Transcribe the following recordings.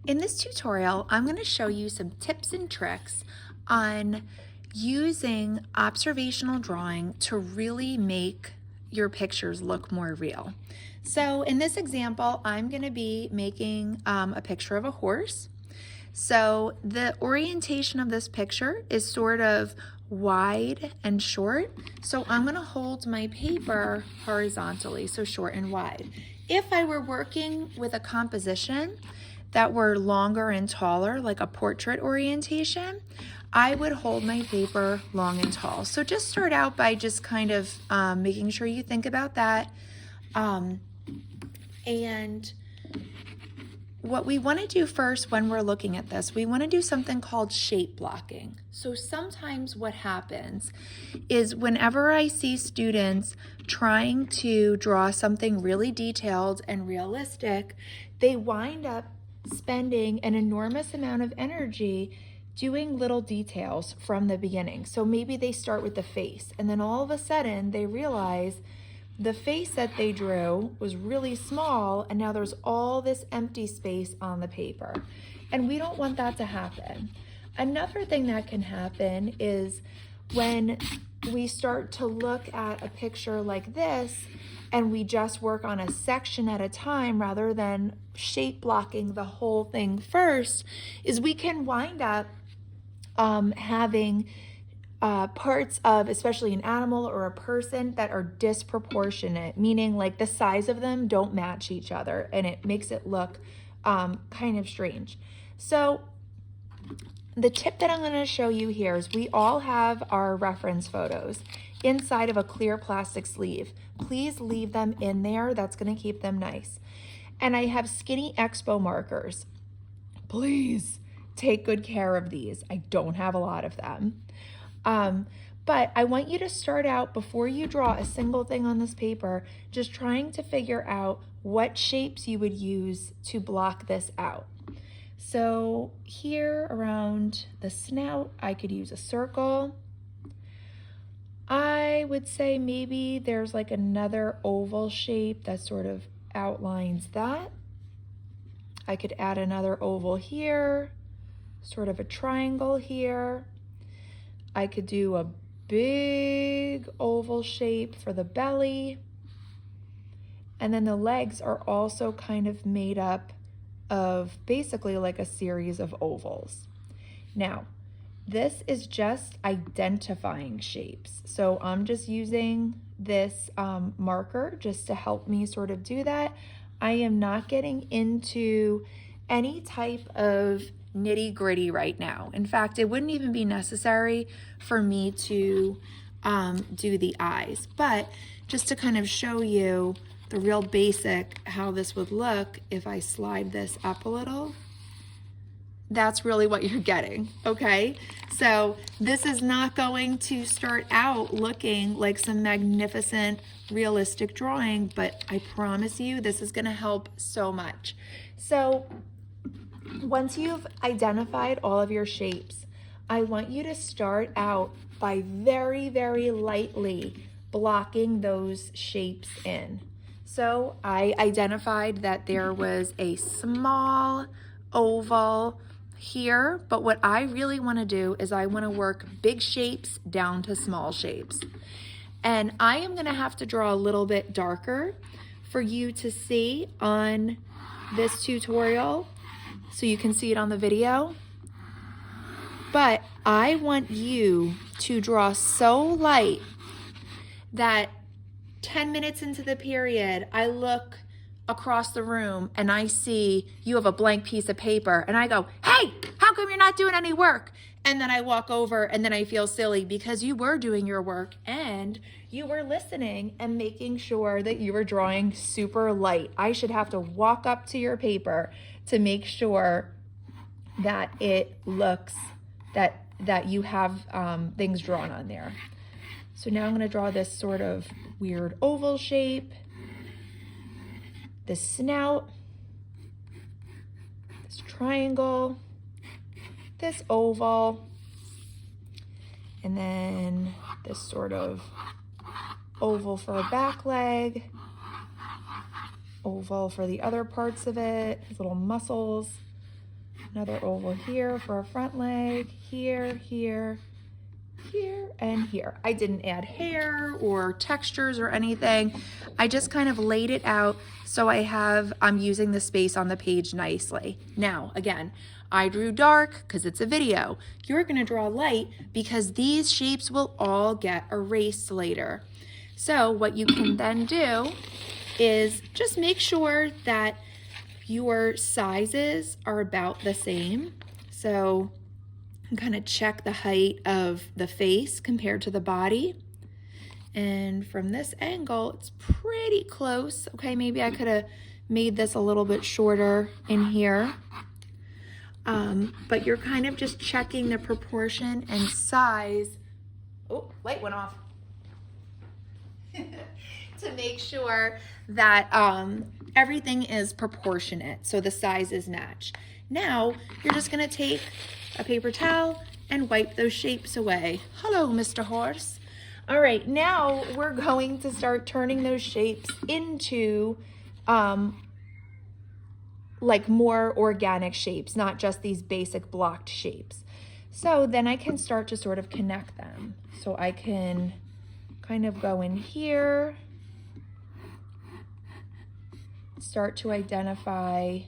In this tutorial, I'm going to show you some tips and tricks on using observational drawing to really make your pictures look more real. So in this example, I'm going to be making a picture of a horse. So the orientation of this picture is sort of wide and short. So I'm going to hold my paper horizontally, so short and wide. If I were working with a composition that were longer and taller, like a portrait orientation, I would hold my paper long and tall. So just start out by just kind of making sure you think about that. And what we want to do first when we're looking at this, we want to do something called shape blocking. So sometimes what happens is whenever I see students trying to draw something really detailed and realistic, they wind up spending an enormous amount of energy doing little details from the beginning. So maybe they start with the face, and then all of a sudden they realize the face that they drew was really small, and now there's all this empty space on the paper. And we don't want that to happen. Another thing that can happen is when we start to look at a picture like this and we just work on a section at a time rather than shape blocking the whole thing first, is we can wind up having parts of, especially an animal or a person, that are disproportionate, meaning like the size of them don't match each other, and it makes it look kind of strange. So the tip that I'm going to show you here is we all have our reference photos inside of a clear plastic sleeve. Please leave them in there. That's going to keep them nice. And I have skinny Expo markers. Please take good care of these. I don't have a lot of them. But I want you to start out, before you draw a single thing on this paper, just trying to figure out what shapes you would use to block this out. So here around the snout, I could use a circle. I would say maybe there's like another oval shape that sort of outlines that. I could add another oval here, sort of a triangle here. I could do a big oval shape for the belly. And then the legs are also kind of made up of basically like a series of ovals. Now, this is just identifying shapes. So I'm just using this marker just to help me sort of do that. I am not getting into any type of nitty-gritty right now. In fact, it wouldn't even be necessary for me to do the eyes, but just to kind of show you the real basic how this would look if I slide this up a little, that's really what you're getting, okay? So this is not going to start out looking like some magnificent realistic drawing, but I promise you this is gonna help so much. So once you've identified all of your shapes, I want you to start out by very, very lightly blocking those shapes in. So I identified that there was a small oval here, but what I really want to do is I want to work big shapes down to small shapes. And I am going to have to draw a little bit darker for you to see on this tutorial, so you can see it on the video. But I want you to draw so light that 10 minutes into the period, I look across the room and I see you have a blank piece of paper and I go, hey, how come you're not doing any work? And then I walk over and then I feel silly because you were doing your work and you were listening and making sure that you were drawing super light. I should have to walk up to your paper to make sure that it looks, that you have things drawn on there. So now I'm going to draw this sort of weird oval shape, this snout, this triangle, this oval, and then this sort of oval for a back leg, oval for the other parts of it, little muscles. Another oval here for a front leg, here, here, here, and here. I didn't add hair or textures or anything. I just kind of laid it out so I'm using the space on the page nicely. Now, again, I drew dark because it's a video. You're gonna draw light because these shapes will all get erased later. So what you can then do is just make sure that your sizes are about the same. So kind of check the height of the face compared to the body. And from this angle, it's pretty close. Okay, maybe I could have made this a little bit shorter in here. But you're kind of just checking the proportion and size. Oh, light went off. To make sure that everything is proportionate, so the sizes match. Now, you're just gonna take a paper towel and wipe those shapes away. Hello, Mr. Horse. All right, now we're going to start turning those shapes into like more organic shapes, not just these basic blocked shapes. So then I can start to sort of connect them. So I can kind of go in here, start to identify,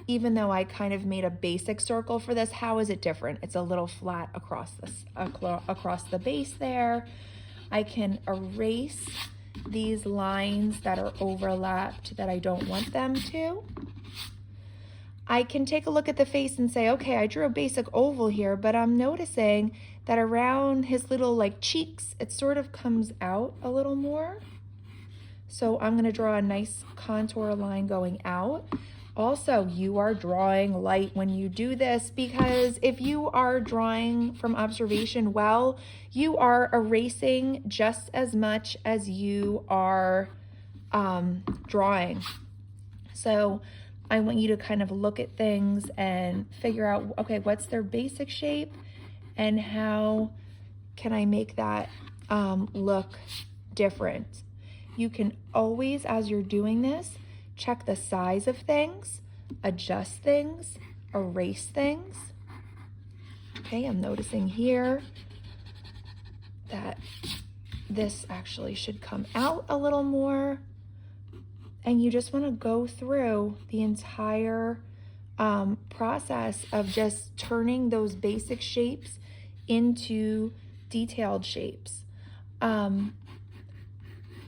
even though I kind of made a basic circle for this, how is it different? It's a little flat across the base there. I can erase these lines that are overlapped that I don't want them to. I can take a look at the face and say, okay, I drew a basic oval here, but I'm noticing that around his little like cheeks, it sort of comes out a little more. So I'm gonna draw a nice contour line going out. Also, you are drawing light when you do this, because if you are drawing from observation well, you are erasing just as much as you are drawing. So I want you to kind of look at things and figure out, okay, what's their basic shape and how can I make that look different? You can always, as you're doing this, check the size of things, adjust things, erase things. Okay, I'm noticing here that this actually should come out a little more. And you just want to go through the entire process of just turning those basic shapes into detailed shapes.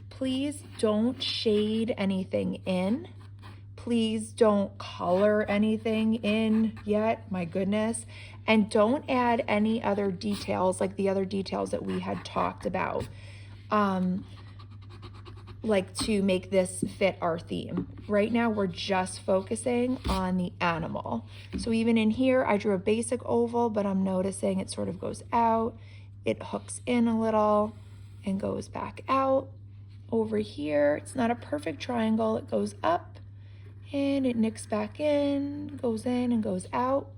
Please don't shade anything in. Please don't color anything in yet, my goodness. And don't add any other details like the other details that we had talked about, like to make this fit our theme. Right now, we're just focusing on the animal. So even in here, I drew a basic oval, but I'm noticing it sort of goes out. It hooks in a little and goes back out. Over here, it's not a perfect triangle. It goes up and it nicks back in and goes out.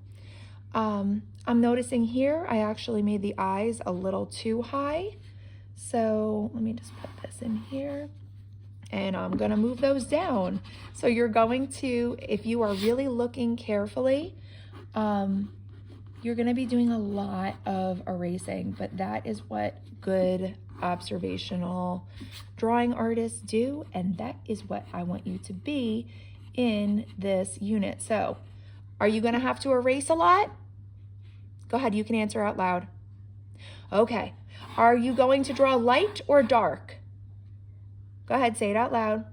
I'm noticing here, I actually made the eyes a little too high. So let me just put this in here and I'm gonna move those down. So you're going to, if you are really looking carefully, you're gonna be doing a lot of erasing, but that is what good observational drawing artists do, and that is what I want you to be in this unit. So, are you gonna have to erase a lot? Go ahead, you can answer out loud. Okay, are you going to draw light or dark? Go ahead, say it out loud.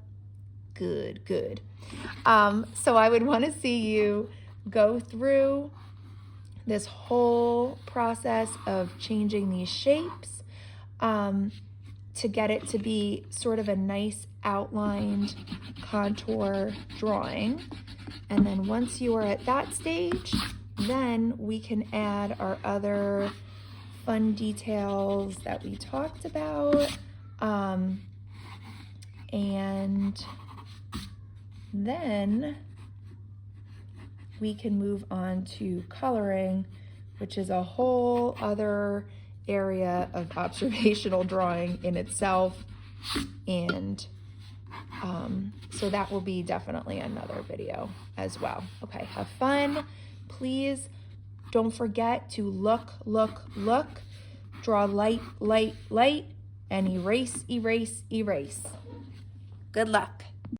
Good, good. So I would wanna see you go through this whole process of changing these shapes to get it to be sort of a nice outlined contour drawing. And then once you are at that stage, then we can add our other fun details that we talked about. And then we can move on to coloring, which is a whole other area of observational drawing in itself. And So that will be definitely another video as well. Okay, have fun. Please don't forget to look, draw light, light, light, and erase, erase, erase. Good luck.